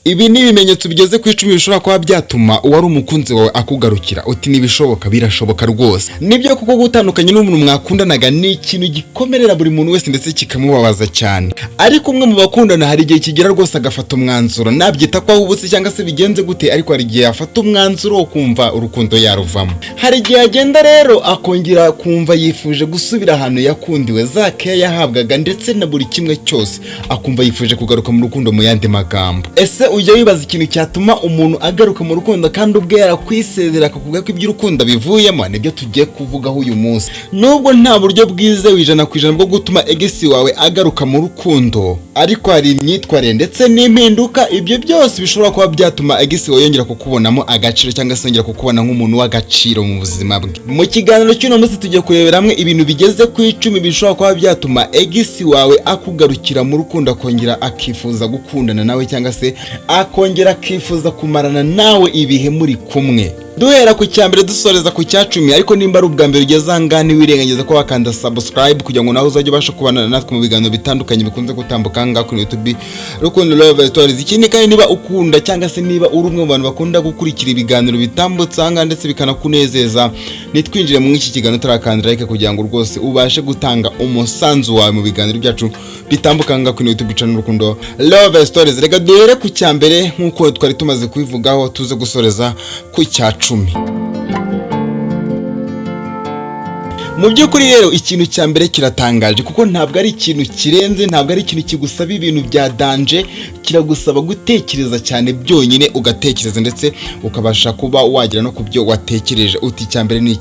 Ibi ni ibimenyetso bigeze ku 10 bishobora kuba byatuma uwari umukunzi wawe akugarukira. Uti nibishoboka, birashoboka rwose. Nibyo kuko gutandukanye n'umuntu mwakundanaga ni ikintu gikomerera buri muntu wese ndetse kikamubabaza cyane. Ariko umwe mu bakundana hari igihe kigera rwose agafata umwanzuro, nabyita ko ahubutse cyangwa se bigenze gute, ariko hari igihe afata umwanzuro wo kumva urukundo yaruvamo. Hari igihe agenda rero akongera kumva yifuje gusubira ahantu yakundiwe, za care yahabwaga ndetse na buri kimwe cyose, akumva yifuje kugaruka mu rukundo mu yandi magambo. Ese ujya wibaza ikintu cyatuma umuntu agaruka mu rukundo kandi ubwe yarakwisezera akavuga ko iby'urukundo bivuyemo? Nibyo tugiye kuvugaho uyu munsi. Nubwo nta buryo bwizewe 100% bwo gutuma egisi wawe agaruka mu rukundo, ariko hari imyitwarire ndetse n'impinduka, ibyo byose bishobora kuba byatuma egisi wawe yongera kukubonamo agaciro cyangwa se yongera kukubona nk'umuntu w'agaciro mu buzima bwe. Mu kiganiro cy'uno munsi tugiye kurebera hamwe ibintu bigeze ku 10 bishobora kuba byatuma egisi wawe akugarukira mu rukundo, akongera akifuza gukundana nawe cyangwa se akongera akifuza kumarana nawe ibihe muri kumwe. Duhera ku cyambere dusoreza ku cya 10, ariko nimba ari ubwa mbere ugeze angani wirengagiza ko wakanda subscribe kugira ngo nawe uzajye ubasha kubana natwe mu biganiro bitandukanye bikunze gutambuka ngaha kuri YouTube Rukundo Love Stories. Ikindi kandi niba ukunda cyangwa se niba uri umwe mu bantu bakunda gukurikira ibiganiro bitambutse anga ndetse bikanakunezeza, nitwinjire mu iki kiganiro turakanda like kugira ngo rwose ubashe gutanga umusanzu wawe mu biganiro byacu bitambuka ngaha kuri YouTube channel Rukundo Love Stories. Reka duhere ku cyambere nkuko twari tumaze kubivugaho, tuze gusoreza ku cya 10. Mu by'ukuri rero ikintu cya mbere kiratangaje kuko ntabwo ari ikintu kirenze, ntabwo ari ikintu kigusaba ibintu bya danje, kiragusaba gutekereza cyane byonyine, ugatekereza ndetse ukabasha kuba wagira no kubyo watekereje. Uti cya mbere ni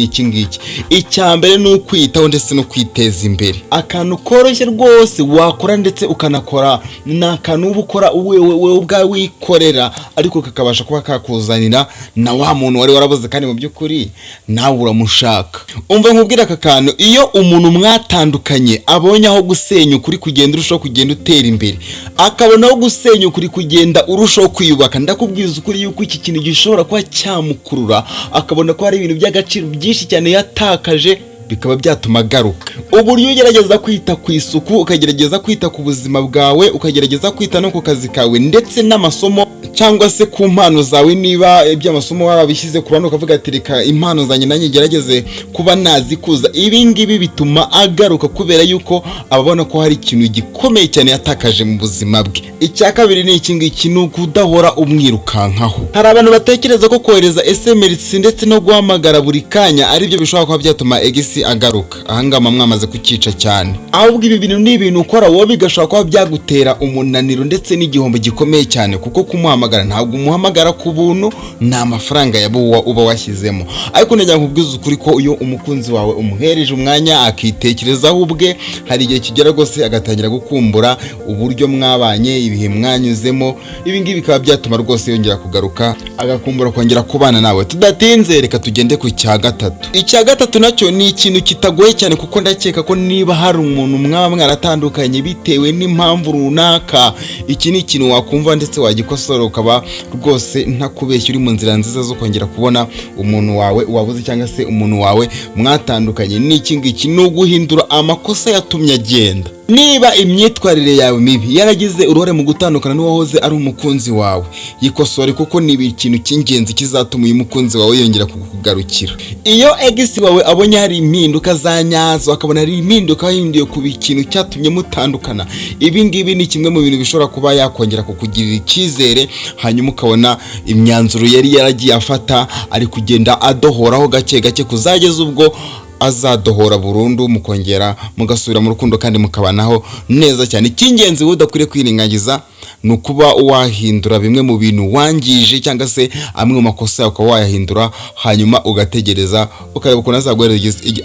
iki ngiki? Icya mbere ni ukwitaho ndetse no kwiteza imbere. Akantu koroshye rwose wakora ndetse ukanakora, n'akantu ubukora wewe ubwawe wikorera, ariko kakabasha kuba kakuzanira na wa muntu wari warabuze kandi mu by'ukuri nawe uramushaka. Umva nkubwira aka kantu, iyo umuntu mwatandukanye abonye aho gusenya ukuri kugenda urushaho kugenda utera imbere, akabona aho gusenya ukuri kugenda urushaho kwiyubaka, ndakubwiza ukuri yuko iki kintu gishobora kuba cyamukurura, akabona ko hari ibintu by'agaciro byinshi cyane yatakaje, bikaba byatuma garuka. Uburyo ugerageza kwita ku isuku, ukagerageza kwita ku buzima bwawe, ukagerageza kwita no ku kazi kawe ndetse n'amasomo cyangwa se ku mpano zawe, niba iby'amasomo warabishyize ku ruhande ukavuga ati reka impano zanjye nanjye gerageze kuba nazikuza, ibi ngibi bituma agaruka kubera yuko ababona ko hari ikintu gikomeye cyane yatakaje mu buzima bwe. Icya kabiri ni iki ngiki, ni ukudahora umwirukankaho. Hari abantu batekereza ko kohereza SMS ndetse no guhamagara buri kanya ari byo bishobora kuba byatuma egisi agaruka. Ahangama mwamaze kukica cyane. Ahubwo ibi bintu ni ibintu ukora wowe bigashobora kuba byagutera umunaniro ndetse n'igihombo gikomeye cyane, kuko kumuhamagara ntabwo umuhamagara ku buntu, nta mafaranga yabo uba washyizemo. Ariko najya nkubwiza ukuri ko iyo umukunzi wawe umuhereje umwanya akitekerezaho ubwe, hari igihe kigera rwose agatangira gukumbura uburyo mwabanye, ibihe mwanyuzemo, ibi ngibi bikaba byatuma rwose yongera kugaruka, agakumbura kongera kubana nawe. Tudatinze reka tugende ku cya 3. Icya 3 nacyo ni ikintu kitagoye cyane, kuko ndakeka ko niba hari umuntu mwaba mwaratandukanye bitewe n'impamvu runaka, iki ni ikintu wakumva ndetse wagikosora, ukaba rwose ntakubeshya uri mu nzira nziza zo kongera kubona umuntu wawe wabuze cyangwa se umuntu wawe mwatandukanye. Ni iki ngiki, ni uguhindura amakosa yatumye agenda. Niba imyitwarire yawe mibi yaragize uruhare mu gutandukana n'uwahoze ari umukunzi wawe, yikosore kuko ni ikintu cy'ingenzi kizatuma uyu mukunzi wawe yongera kukugarukira. Iyo egisi wawe abonye hari impinduka za nyazo, akabona hari impinduka yahinduye ku ikintu cyatumye mutandukana, ibi ngibi ni kimwe mu bintu bishobora kuba yakongera kukugirira icyizere, hanyuma ukabona imyanzuro yari yaragiye afata ari kugenda adohoraho gake gake, kuzageza ubwo azadohora burundu, mukongera mugasubira mu rukundo kandi mukabanaho neza cyane. Icy'ingenzi udakwiriye kwirengagiza ni ukuba wahindura bimwe mu bintu wangije cyangwa se amwe mu makosa yawe ukaba wayahindura, hanyuma ugategereza ukareba ukuntu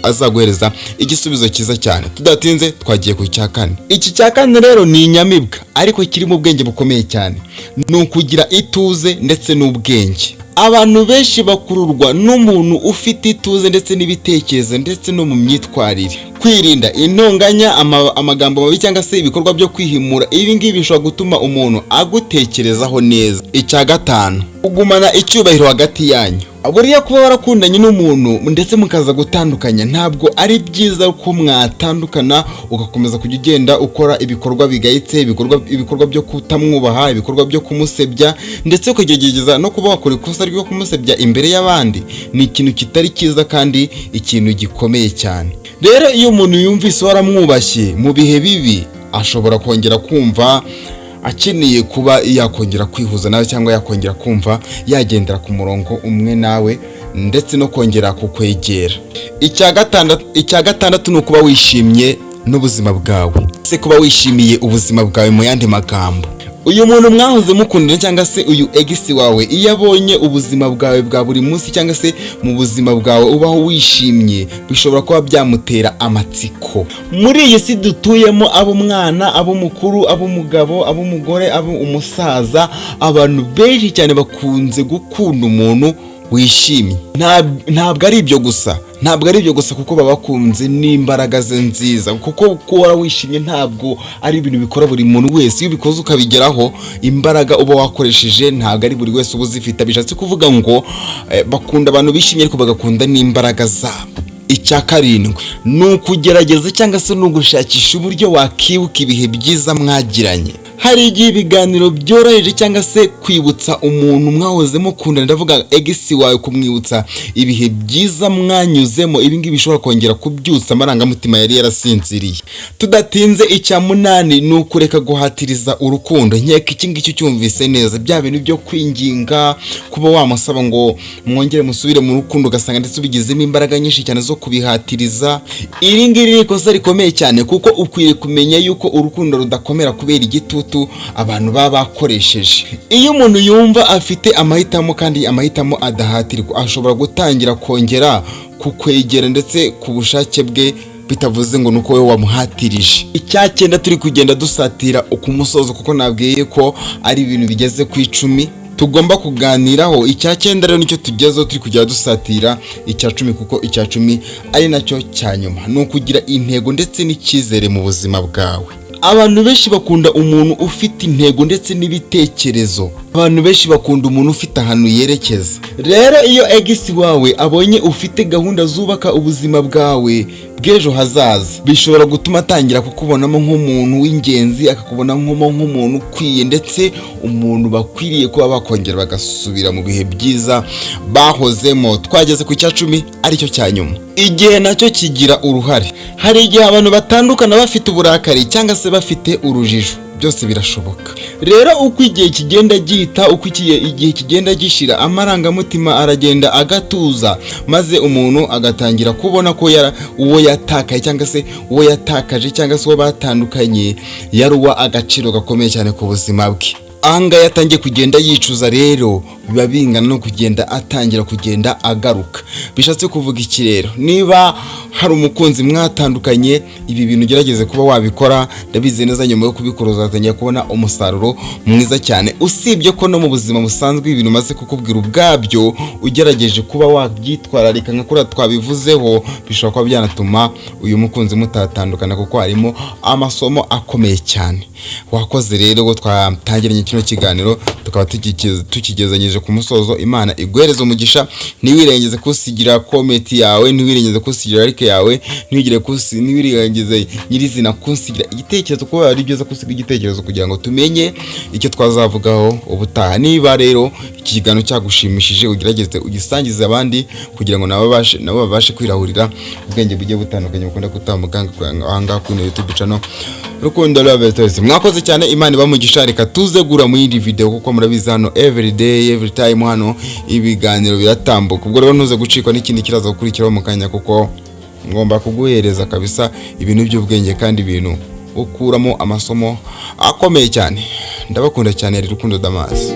azaguhereza igisubizo cyiza cyane. Tudatinze twagiye ku cya 4. Iki cya 4 rero ni inyamibwa ariko kirimo ubwenge bukomeye cyane, ni ukugira ituze ndetse n'ubwenge. Abantu benshi bakururwa n'umuntu ufite ituze ndetse n'ibitekerezo ndetse no mu myitwarire. Kwirinda intonganya, amagambo mabi cyangwa se ibikorwa byo kwihimura, ibi ngibi bishobora gutuma umuntu agutekerezaho neza. Icya 5, kugumana icyubahiro hagati yanyu. buriya kuba warakundanye n'umuntu ndetse mukaza gutandukanya ntabwo ari byiza ko mwatandukana ugakomeza kujya ugenda ukora ibikorwa bigayitse, ibikorwa byo kutamwubaha, ibikorwa byo kumusebya, ndetse ukagerageza no kuba wakora ikosa ryo kumusebya imbere y'abandi. Ni ikintu kitari cyiza kandi ikintu gikomeye cyane. Rero iyo umuntu yumvise waramwubashye mu bihe bibi, ashobora kongera kumva akeneye kuba yakongera kwihuza nawe, cyangwa yakongera kumva yagendera ku murongo umwe nawe, ndetse no kongera kukwegera. Icya gatandatu ni ukuba wishimye n'ubuzima bwawe, se kuba wishimiye ubuzima bwawe. Mu yandi magambo, uyu muntu mwahoze mukundana cyangwa se uyu ex wawe, iyo abonye ubuzima bwawe bwa buri munsi cyangwa se mu buzima bwawe ubaho wishimye, bishobora kuba byamutera amatsiko. Muri iyi si dutuyemo, abo mwana, abo mukuru, abo mugabo, abo mugore, abo umusaza, abantu benshi cyane bakunze gukunda umuntu wishimye. Ntabwo ari ibyo gusa, kuko baba bakunze n'imbaraga ze nziza, kuko kuba wishimye ntabwo ari ibintu bikora buri muntu wese. Iyo ubikoze ukabigeraho, imbaraga uba wakoresheje ntabwo ari buri wese uba uzifite. Bishatse kuvuga ngo bakunda abantu bishimye ariko bagakunda n'imbaraga zabo. Icya karindwi ni ukugerageza cyangwa se ni ugushakisha uburyo wakibuka ibihe byiza mwagiranye. Hari igihe ibiganiro byoroheje cyangwa se kwibutsa umuntu mwahoze mukundana, ndavuga ex wawe, kumwibutsa ibihe byiza mwanyuzemo, ibi ngibi bishobora kongera kubyutsa amarangamutima yari yarasinziriye. Tudatinze, icya munani ni ukureka guhatiriza urukundo. Nkeka iki ngiki cyumvise neza, bya bintu byo kwinginga, kuba wamusaba ngo mwongere musubire mu rukundo, ugasanga ndetse ubigizemo imbaraga nyinshi cyane zo kubihatiriza. Iri ngiri ni ikosa rikomeye cyane, kuko ukwiye kumenya yuko urukundo rudakomera kubera igitutu abantu baba bakoresheje. Iyo umuntu yumva afite amahitamo kandi amahitamo adahatirwa, ashobora gutangira kongera kukwegera ndetse ku bushake bwe, bitavuze ngo nuko we wamuhatirije. Icya cyenda turi kugenda dusatira ku musozo, kuko nabwiye ko ari ibintu bigeze ku 10 tugomba kuganiraho. Icya cyenda rero nicyo tugezeho, turi kujya dusatira icya 10, kuko icya 10 ari nacyo cya nyuma. Ni ukugira intego ndetse n'icyizere mu buzima bwawe. Abantu benshi bakunda umuntu ufite intego ndetse n'ibitekerezo. Abantu benshi bakunda umuntu ufite ahantu yerekeza. Rero iyo ex wawe abonye ufite gahunda zubaka ubuzima bwawe bw'ejo hazaza, bishobora gutuma atangira kukubonamo nk'umuntu w'ingenzi, akakubonamo nk'umuntu ukwiye, ndetse umuntu bakwiriye kuba bakongera bagasubira mu bihe byiza bahozemo. Twageze ku cya 10 aricyo cya nyuma. Igihe nacyo kigira uruhare. Hari igihe abantu batandukana bafite uburakari cyangwa se bafite urujijo. Byose birashoboka. Rero uko igihe kigenda gihita, uko igihe kigenda gishira, amarangamutima aragenda agatuza, maze umuntu agatangira kubona ko uwo yatakaye cyangwa se uwo yatakaje cyangwa se uwo batandukanye yari uwagaciro gakomeye cyane ku buzima bwe. Anga yatangiye kugenda yicuza. Rero biba bingana no kugenda atangira kugenda agaruka. Bishatse kuvuga iki rero? Niba hari umukunzi mwatandukanye, ibi bintu gerageze kuba wabikora. Ndabizi neza nyuma yo kubikora uzatangira kubona umusaruro mwiza cyane. Usibye ko no mu buzima busanzwe ibintu maze kukubwira ubwabyo, ugerageje kuba wabyitwararika nka kuri twabivuzeho, bishobora kuba byanatuma uyu mukunzi mutatandukana, kuko harimo amasomo akomeye cyane. Wakoze rero ngo twatangiranye kino kiganiro, tukaba tukigezanyije ku musozo. Imana igwereze umugisha. Ntiwirengeze kusigira comment yawe, ntiwirengeze kusigira like yawe, ntiwirengeze nyirizina kusigira igitekerezo, kuko ari byiza kusigira igitekerezo kugira ngo tumenye icyo twazavugaho ubutaha. Niba rero iki kiganiro cyagushimishije, ugerageze ugisangize abandi kugira ngo nabo babashe kwirahurira ubwenge bugiye butandukanye bukunda kutamuganga ahanga kuri YouTube channel Rukundo Love Stories. Mwakoze cyane, Imana ibamugisha. Reka tuzegura mu yindi video, kuko murabizi hano every day every time hano ibiganiro biratambuka. Ubwo rero ntuze gucikwa n'ikindi kiraza gukurikiraho mu kanya, kuko ngomba kuguhereza kabisa ibintu by'ubwenge kandi ibintu ukuramo amasomo akomeye cyane. Ndabakunda cyane, ari Rukundo Damas.